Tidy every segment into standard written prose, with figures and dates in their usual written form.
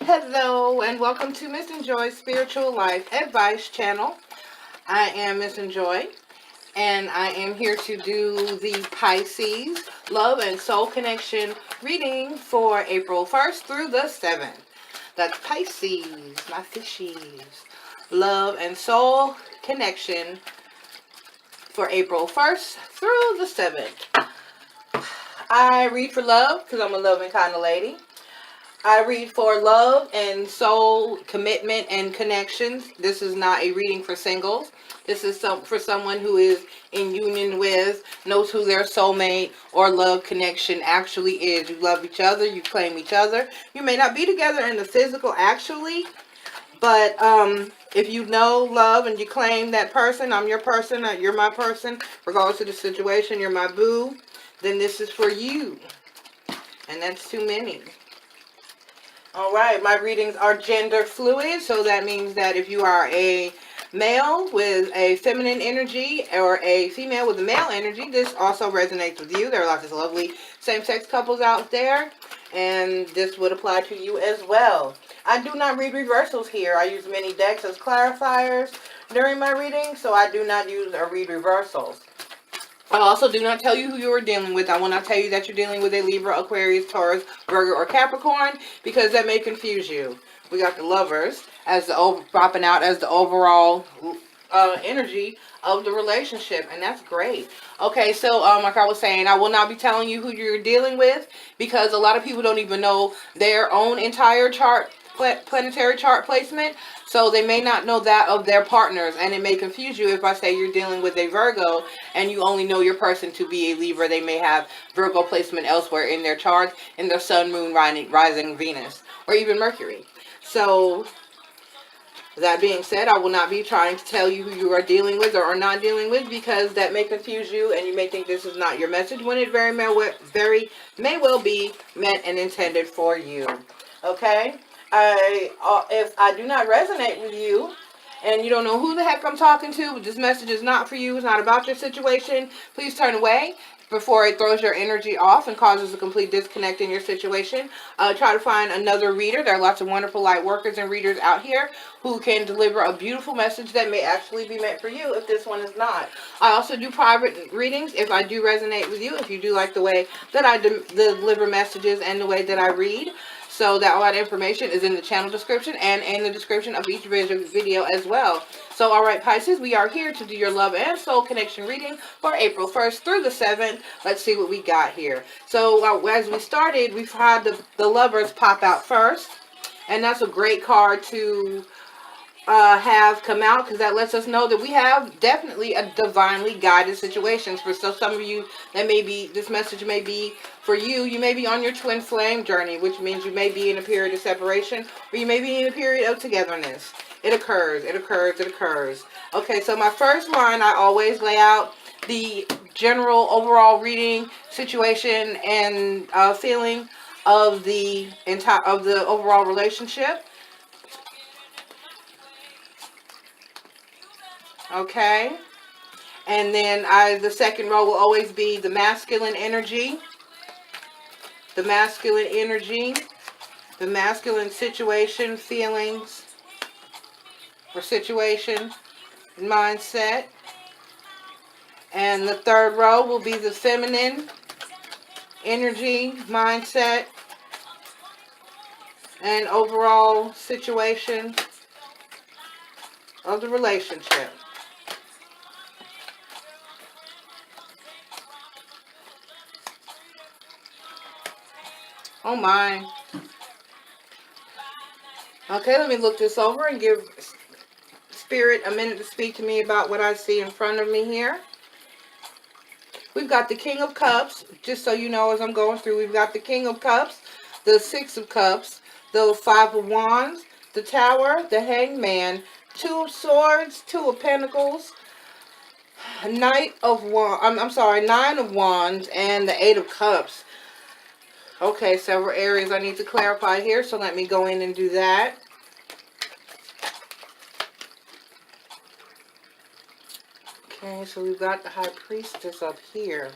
Hello and welcome to Missn Joy's Spiritual Life Advice channel. I am Missn Joy and I am here to do the Pisces Love and Soul Connection reading for April 1st through the 7th. That's Pisces, my fishies. Love and Soul Connection for April 1st through the 7th. I read for love because I'm a loving kind of lady. I read for love and soul commitment and connections. This is not a reading for singles. This is for someone who is in union with, knows who their soulmate or love connection actually is. You love each other. You claim each other. You may not be together in the physical actually, but if you know love and you claim that person, I'm your person, you're my person, regardless of the situation, you're my boo, then this is for you. And that's too many. Alright, my readings are gender fluid, so that means that if you are a male with a feminine energy or a female with a male energy, this also resonates with you. There are lots of lovely same-sex couples out there, and this would apply to you as well. I do not read reversals here. I use many decks as clarifiers during my reading, so I do not use or read reversals. I also do not tell you who you are dealing with. I will not tell you that you're dealing with a Libra, Aquarius, Taurus, Virgo, or Capricorn, because that may confuse you. We got the Lovers as the dropping out as the overall energy of the relationship, and that's great. Okay, so like I was saying, I will not be telling you who you're dealing with, because a lot of people don't even know their own entire chart, planetary chart placement, so they may not know that of their partners, and it may confuse you if I say you're dealing with a Virgo and you only know your person to be a Libra. They may have Virgo placement elsewhere in their chart, in their sun, moon, rising Venus, or even Mercury. So that being said, I will not be trying to tell you who you are dealing with or are not dealing with, because that may confuse you and you may think this is not your message, when it very may well be meant and intended for you. Okay? If I do not resonate with you and you don't know who the heck I'm talking to, but this message is not for you, it's not about your situation, please turn away before it throws your energy off and causes a complete disconnect in your situation. Try to find another reader. There are lots of wonderful light workers and readers out here who can deliver a beautiful message that may actually be meant for you if this one is not. I also do private readings if I do resonate with you, if you do like the way that I deliver messages and the way that I read. So that all that information is in the channel description and in the description of each video as well. So alright Pisces, we are here to do your love and soul connection reading for April 1st through the 7th. Let's see what we got here. So as we started, we've had the Lovers pop out first. And that's a great card to have come out, because that lets us know that we have definitely a divinely guided situations. For some of you, that may be, this message may be for you. You may be on your twin flame journey, which means you may be in a period of separation, or you may be in a period of togetherness. It occurs, it occurs, it occurs. Okay, so my first line, I always lay out the general overall reading situation and feeling of the overall relationship. Okay, and then the second row will always be the masculine energy, the masculine situation, feelings, or situation, mindset. And the third row will be the feminine energy, mindset, and overall situation of the relationship. Oh my. Okay, let me look this over and give Spirit a minute to speak to me about what I see in front of me here. We've got the King of Cups, just so you know as I'm going through, we've got the King of Cups, the Six of Cups, the Five of Wands, the Tower, the Hangman, Two of Swords, Two of Pentacles, Nine of Wands, and the Eight of Cups. Okay, several areas I need to clarify here, so let me go in and do that. Okay, so we've got the High Priestess up here.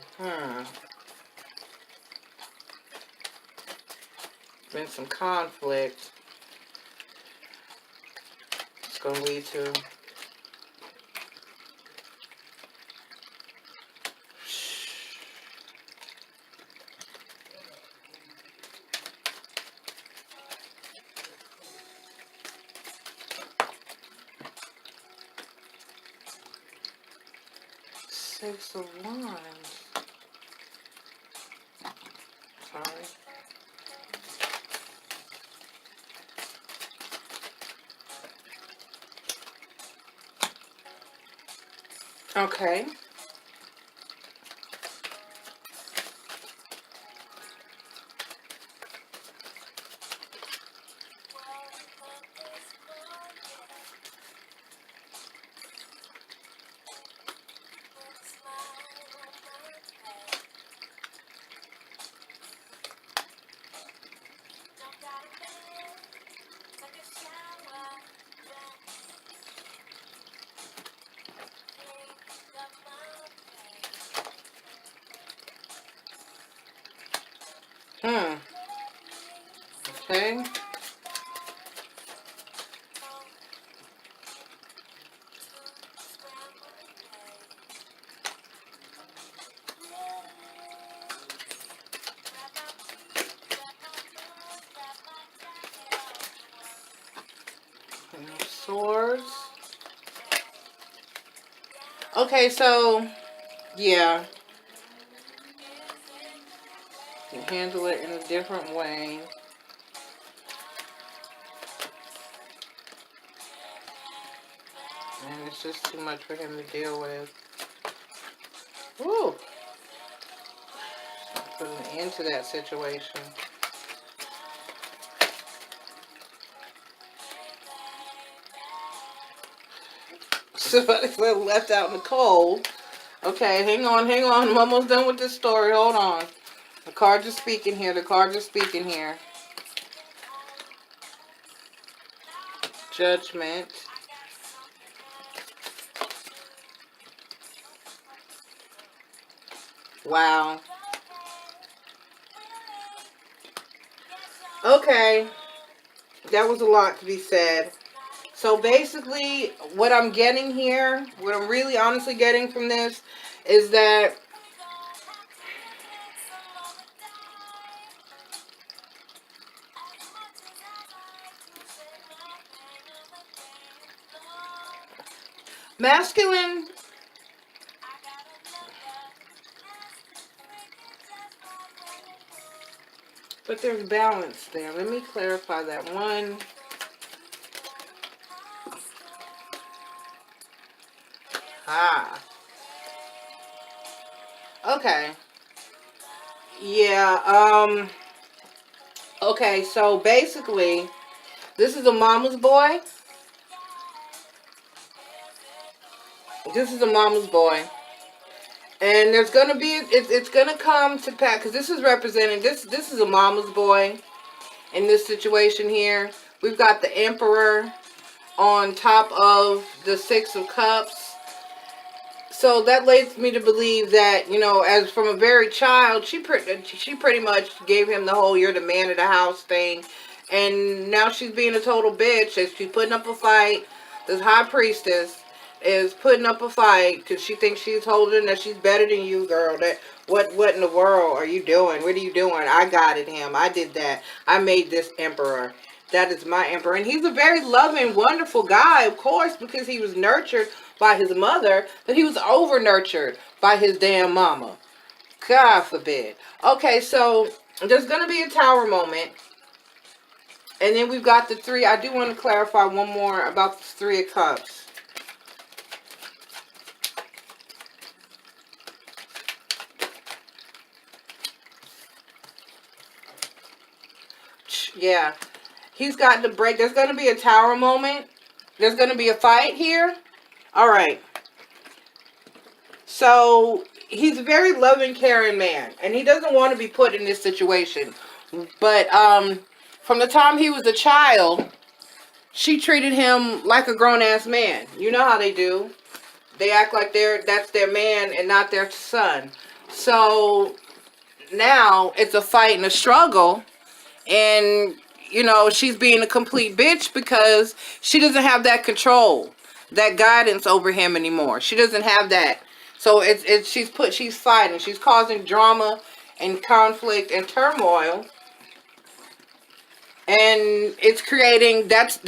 Been some conflict. going to lead to. Six of Wands. Sorry. Okay. Okay. Swords. Okay, so, yeah. You handle it in a different way. And it's just too much for him to deal with. Woo! Put an end to that situation. Somebody left out in the cold. Okay, hang on. I'm almost done with this story. Hold on. The cards are speaking here. Judgment. Wow. Okay. That was a lot to be said. So basically, what I'm getting here, what I'm really honestly getting from this, is that masculine, but there's balance there. Let me clarify that one. Okay. Yeah, okay, so basically, this is a mama's boy. And there's gonna be, it's gonna come to pass, because this is representing, this is a mama's boy in this situation here. We've got the Emperor on top of the Six of Cups. So that leads me to believe that, as from a very child, she pretty much gave him the whole "you're the man of the house" thing, and now she's being a total bitch. As she's putting up a fight, this high priestess is putting up a fight because she thinks she's holding that she's better than you, girl. That what in the world are you doing? What are you doing? I guided him. I did that. I made this emperor. That is my emperor, and he's a very loving, wonderful guy, of course, because he was nurtured by his mother, but he was over nurtured by his damn mama. God forbid. Okay, so there's going to be a tower moment. And then we've got the three. I do want to clarify one more about the Three of Cups. Yeah. He's got to break. There's going to be a tower moment. There's going to be a fight here. All right. So he's a very loving, caring man, and he doesn't want to be put in this situation. But from the time he was a child, she treated him like a grown-ass man. You know how they do. They act like that's their man and not their son. So now it's a fight and a struggle, and you know, she's being a complete bitch because she doesn't have that control, that guidance over him anymore. She doesn't have that. So she's fighting. She's causing drama and conflict and turmoil. And it's creating this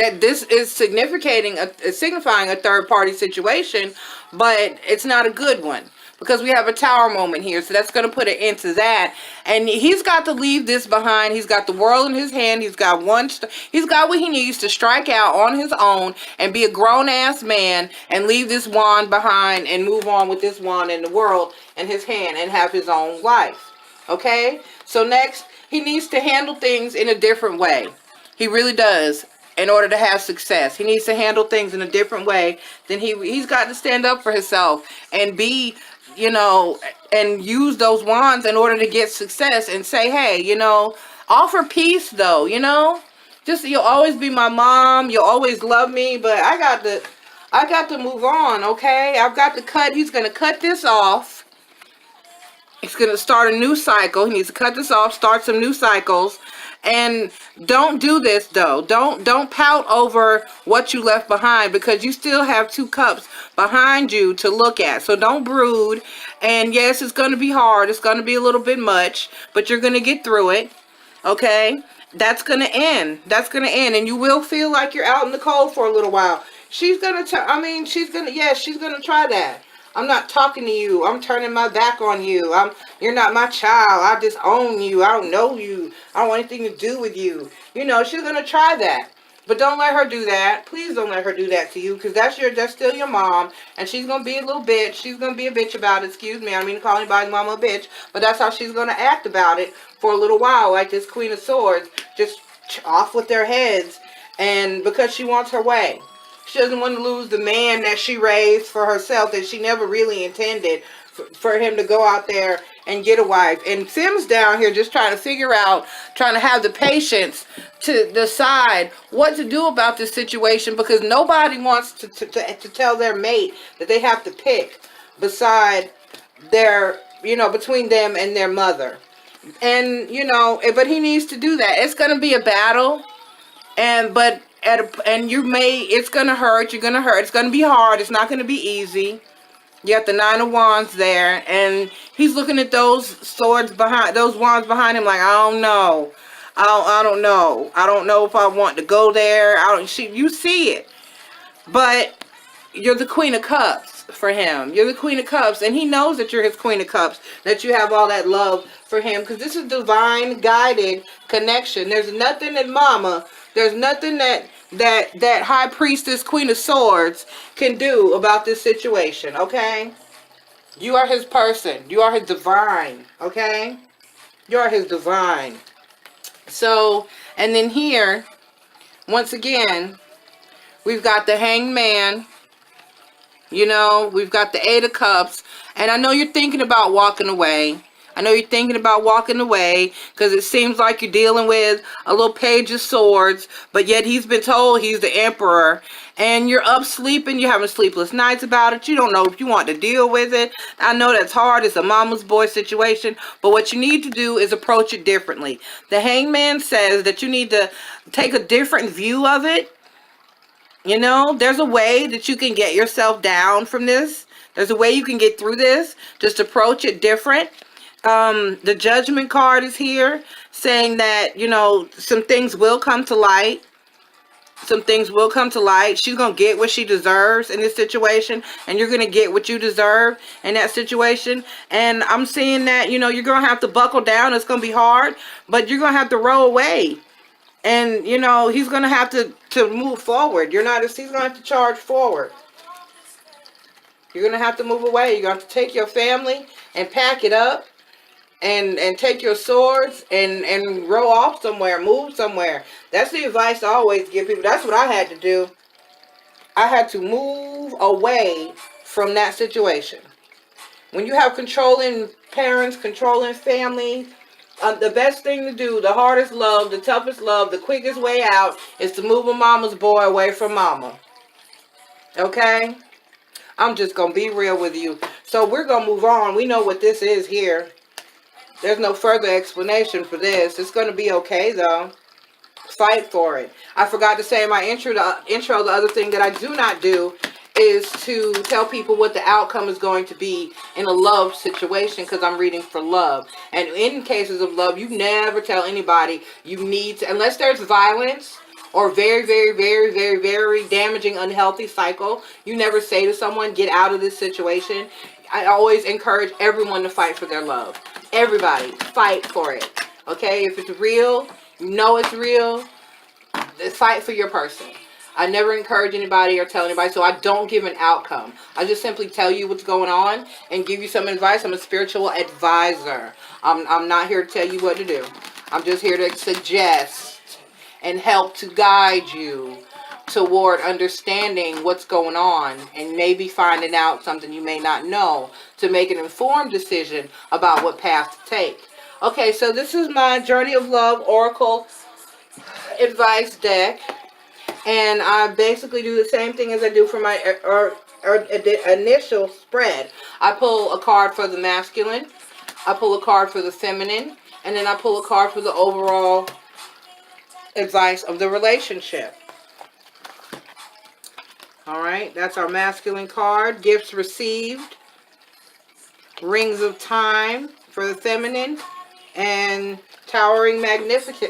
is signifying a third party situation, but it's not a good one because we have a tower moment here, so that's going to put an end to that. And he's got to leave this behind. He's got the world in his hand. He's got what he needs to strike out on his own and be a grown ass man and leave this wand behind and move on with this wand in the world in his hand and have his own life. Okay, so next, he needs to handle things in a different way. He really does. In order to have success, he needs to handle things in a different way. Then he's got to stand up for himself and be, you know, and use those wands in order to get success and say, hey, you know, offer peace though, you know, just, you'll always be my mom. You'll always love me, but I got to move on. Okay. He's going to cut this off. He's going to start a new cycle. He needs to cut this off, start some new cycles. And don't do this though. Don't pout over what you left behind, because you still have 2 cups behind you to look at. So don't brood. And yes, it's going to be hard. It's going to be a little bit much, but you're going to get through it. Okay? That's going to end. That's going to end. And you will feel like you're out in the cold for a little while. She's going to try that. I'm not talking to you. I'm turning my back on you. You're not my child. I disown you. I don't know you. I don't want anything to do with you. You know, she's going to try that. But don't let her do that. Please don't let her do that to you, because that's still your mom, and she's going to be a little bitch. She's going to be a bitch about it. Excuse me. I don't mean to call anybody's mama a bitch, but that's how she's going to act about it for a little while, like this Queen of Swords, just off with their heads, and because she wants her way. She doesn't want to lose the man that she raised for herself, that she never really intended for him to go out there and get a wife. And Sim's down here just trying to have the patience to decide what to do about this situation, because nobody wants to tell their mate that they have to pick beside their, you know, between them and their mother. And, you know, but he needs to do that. It's going to be a battle. It's going to hurt. You're going to hurt. It's going to be hard. It's not going to be easy. You got the 9 of Wands there, and he's looking at those wands behind him like, I don't know. I don't know. I don't know if I want to go there. You see it. But you're the Queen of Cups for him. You're the Queen of Cups, and he knows that you're his Queen of Cups, that you have all that love for him, because this is divine guided connection. There's nothing that Momma, there's nothing that High Priestess, Queen of Swords can do about this situation, okay? You are his person. You are his divine, okay? You are his divine. So, and then here, once again, we've got the Hanged Man. You know, we've got the 8 of Cups. And I know you're thinking about walking away. I know you're thinking about walking away because it seems like you're dealing with a little Page of Swords, but yet he's been told he's the Emperor, and you're up sleeping. You're having sleepless nights about it. You don't know if you want to deal with it. I know that's hard. It's a mama's boy situation, but what you need to do is approach it differently. The Hanged Man says that you need to take a different view of it. You know, there's a way that you can get yourself down from this. There's a way you can get through this. Just approach it different. The Judgment card is here saying that, you know, some things will come to light. Some things will come to light. She's going to get what she deserves in this situation, and you're going to get what you deserve in that situation. And I'm seeing that, you know, you're going to have to buckle down. It's going to be hard, but you're going to have to roll away. And, you know, he's going to have to move forward. He's going to have to charge forward. You're going to have to move away. You're going to have to take your family and pack it up. And take your swords and roll off somewhere, move somewhere. That's the advice I always give people. That's what I had to do. I had to move away from that situation. When you have controlling parents, controlling family, the best thing to do, the hardest love, the toughest love, the quickest way out is to move a mama's boy away from mama. Okay? I'm just going to be real with you. So we're going to move on. We know what this is here. There's no further explanation for this. It's going to be okay, though. Fight for it. I forgot to say in my intro, the other thing that I do not do is to tell people what the outcome is going to be in a love situation, because I'm reading for love. And in cases of love, you never tell anybody you need to, unless there's violence or very, very, very, very, very damaging, unhealthy cycle, you never say to someone, get out of this situation. I always encourage everyone to fight for their love. Everybody, fight for it. Okay? If it's real, you know it's real, fight for your person. I never encourage anybody or tell anybody, so I don't give an outcome. I just simply tell you what's going on and give you some advice. I'm a spiritual advisor. I'm not here to tell you what to do. I'm just here to suggest and help to guide you toward understanding what's going on and maybe finding out something you may not know to make an informed decision about what path to take. Okay, so this is my Journey of Love Oracle advice deck, and I basically do the same thing as I do for my initial spread. I pull a card for the masculine, I pull a card for the feminine, and then I pull a card for the overall advice of the relationship. Alright, that's our masculine card. Gifts received, rings of time for the feminine, and towering magnificence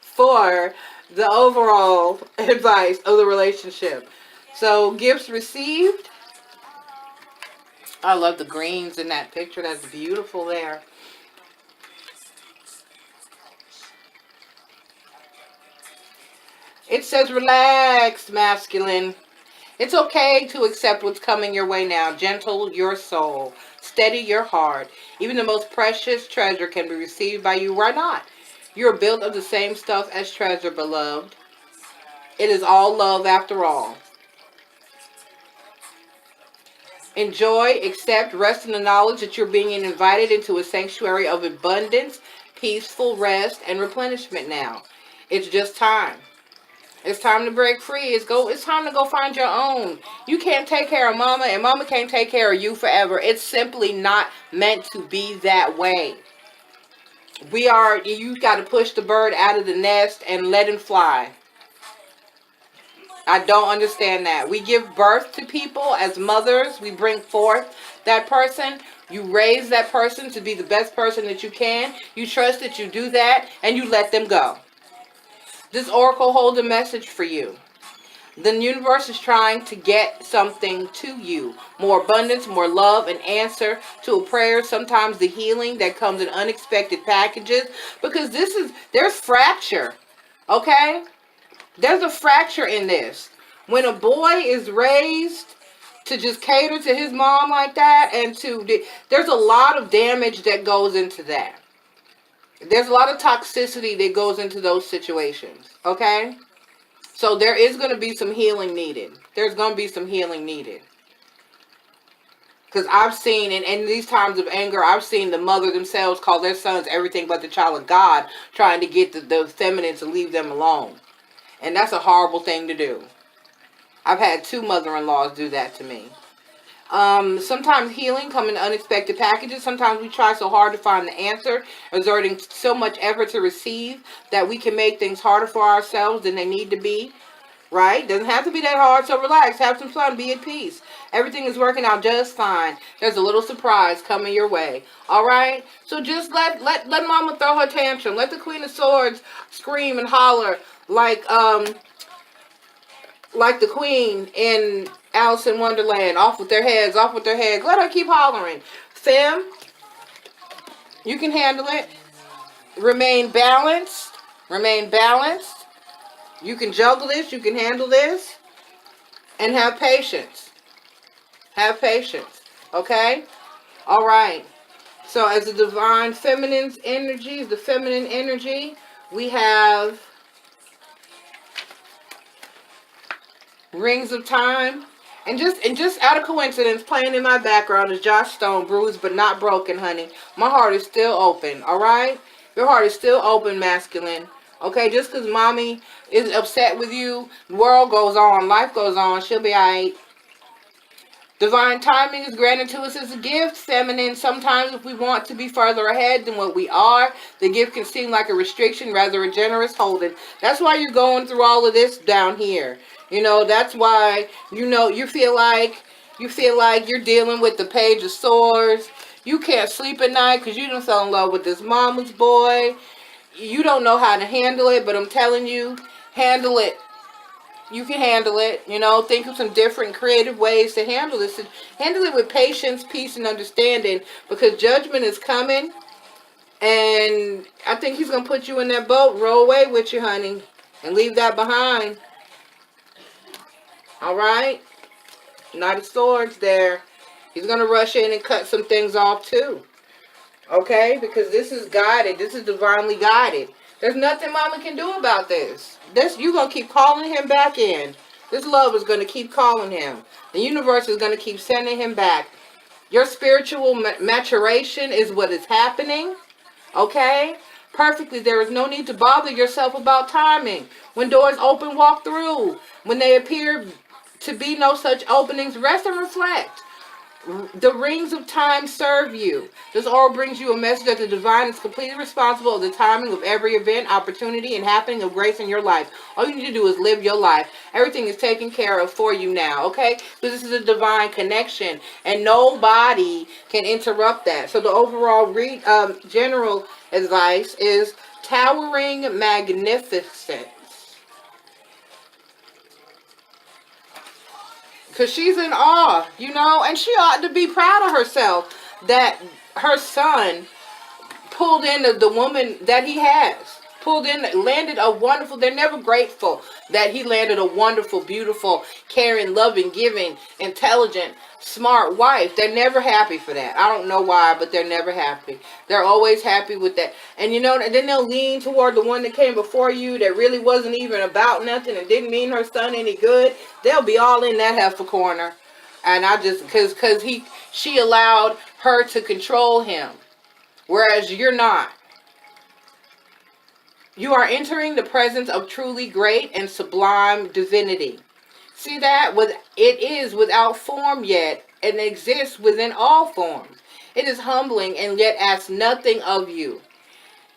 for the overall advice of the relationship. So, gifts received. I love the greens in that picture. That's beautiful there. It says, relax, masculine. It's okay to accept what's coming your way now. Gentle your soul. Steady your heart. Even the most precious treasure can be received by you. Why not? You're built of the same stuff as treasure, beloved. It is all love after all. Enjoy, accept, rest in the knowledge that you're being invited into a sanctuary of abundance, peaceful rest, and replenishment now. It's just time. It's time to break free. It's time to go find your own. You can't take care of mama, and mama can't take care of you forever. It's simply not meant to be that way. You got to push the bird out of the nest and let him fly. I don't understand that. We give birth to people as mothers. We bring forth that person. You raise that person to be the best person that you can. You trust that you do that, and you let them go. This oracle holds a message for you. The universe is trying to get something to you. More abundance, more love, an answer to a prayer. Sometimes the healing that comes in unexpected packages. Because there's fracture. Okay? There's a fracture in this. When a boy is raised to just cater to his mom like that, there's a lot of damage that goes into that. There's a lot of toxicity that goes into those situations, okay? So there is going to be some healing needed. There's going to be some healing needed. Because I've seen, in these times of anger, I've seen the mother themselves call their sons everything but the child of God, trying to get the feminine to leave them alone. And that's a horrible thing to do. I've had 2 mother-in-laws do that to me. Sometimes healing comes in unexpected packages. Sometimes we try so hard to find the answer, exerting so much effort to receive, that we can make things harder for ourselves than they need to be. Right? Doesn't have to be that hard, so relax, have some fun, be at peace. Everything is working out just fine. There's a little surprise coming your way. Alright? So just let mama throw her tantrum. Let the Queen of Swords scream and holler like the queen in Alice in Wonderland. Off with their heads, off with their heads. Let her keep hollering. Fem, you can handle it. Remain balanced. Remain balanced. You can juggle this. You can handle this. And have patience. Have patience. Okay? Alright. So as the divine feminine's energy, the feminine energy, we have Rings of Time. And just out of coincidence, playing in my background is Josh Stone, Bruised but Not Broken, honey. My heart is still open, alright? Your heart is still open, masculine. Okay, just because mommy is upset with you, the world goes on, life goes on, she'll be alright. Divine timing is granted to us as a gift. Feminine, sometimes if we want to be further ahead than what we are, the gift can seem like a restriction rather a generous holding. That's why you're going through all of this down here. You know, that's why, you know, you feel like you're dealing with the Page of Swords. You can't sleep at night because you done fell in love with this mama's boy. You don't know how to handle it, but I'm telling you, handle it. You can handle it. You know, think of some different creative ways to handle this. Handle it with patience, peace, and understanding, because judgment is coming. And I think he's going to put you in that boat. Row away with you, honey, and leave that behind. All right? Knight of Swords there. He's going to rush in and cut some things off too. Okay? Because this is guided. This is divinely guided. There's nothing mama can do about this. You're going to keep calling him back in. This love is going to keep calling him. The universe is going to keep sending him back. Your spiritual maturation is what is happening. Okay? Perfectly. There is no need to bother yourself about timing. When doors open, walk through. When they appear to be no such openings, rest and reflect. The rings of time serve you. This all brings you a message that the divine is completely responsible of the timing of every event, opportunity, and happening of grace in your life. All you need to do is live your life. Everything is taken care of for you now, okay? Because this is a divine connection, and nobody can interrupt that. So the overall general advice is towering magnificence. Because she's in awe, you know, and she ought to be proud of herself that her son pulled in the woman that he has. Landed a wonderful, they're never grateful that he landed a wonderful, beautiful, caring, loving, giving, intelligent, smart wife. They're never happy for that. I don't know why, but they're never happy. They're always happy with that. And you know, then they'll lean toward the one that came before you that really wasn't even about nothing and didn't mean her son any good. They'll be all in that heifer corner. And I just, because she allowed her to control him. Whereas you're not. You are entering the presence of truly great and sublime divinity. See that? It is without form yet and exists within all forms. It is humbling and yet asks nothing of you.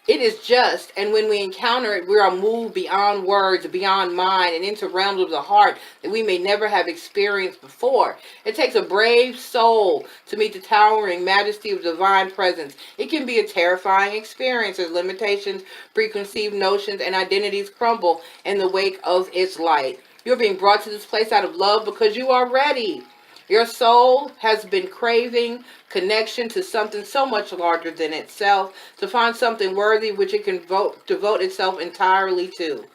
It is just, and when we encounter it, we are moved beyond words, beyond mind, and into realms of the heart that we may never have experienced before. It takes a brave soul to meet the towering majesty of divine presence. It can be a terrifying experience as limitations, preconceived notions, and identities crumble in the wake of its light. You're being brought to this place out of love because you are ready. Your soul has been craving connection to something so much larger than itself, to find something worthy which it can devote itself entirely to.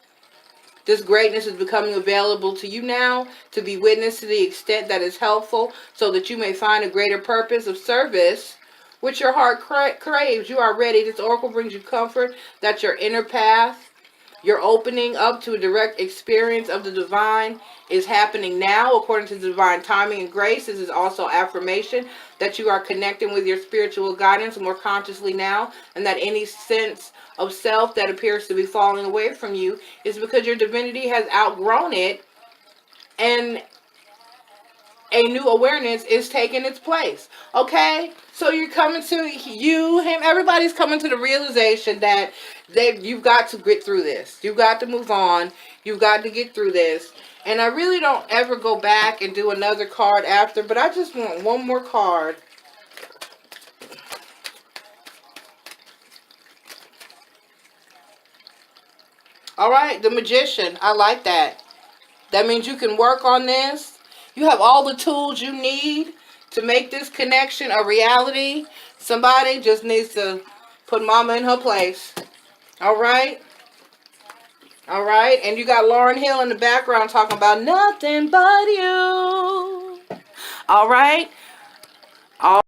This greatness is becoming available to you now to be witnessed to the extent that is helpful, so that you may find a greater purpose of service which your heart craves. You are ready. This oracle brings you comfort that your inner path, your opening up to a direct experience of the divine, is happening now according to divine timing and grace. This is also affirmation that you are connecting with your spiritual guidance more consciously now, and that any sense of self that appears to be falling away from you is because your divinity has outgrown it and a new awareness is taking its place. Okay? So you're coming to him, everybody's coming to the realization that you've got to get through this. You've got to move on. You've got to get through this. And I really don't ever go back and do another card after, but I just want one more card. All right, the Magician. I like that. That means you can work on this. You have all the tools you need to make this connection a reality. Somebody just needs to put mama in her place. All right? All right? And you got Lauryn Hill in the background talking about nothing but you. All right? All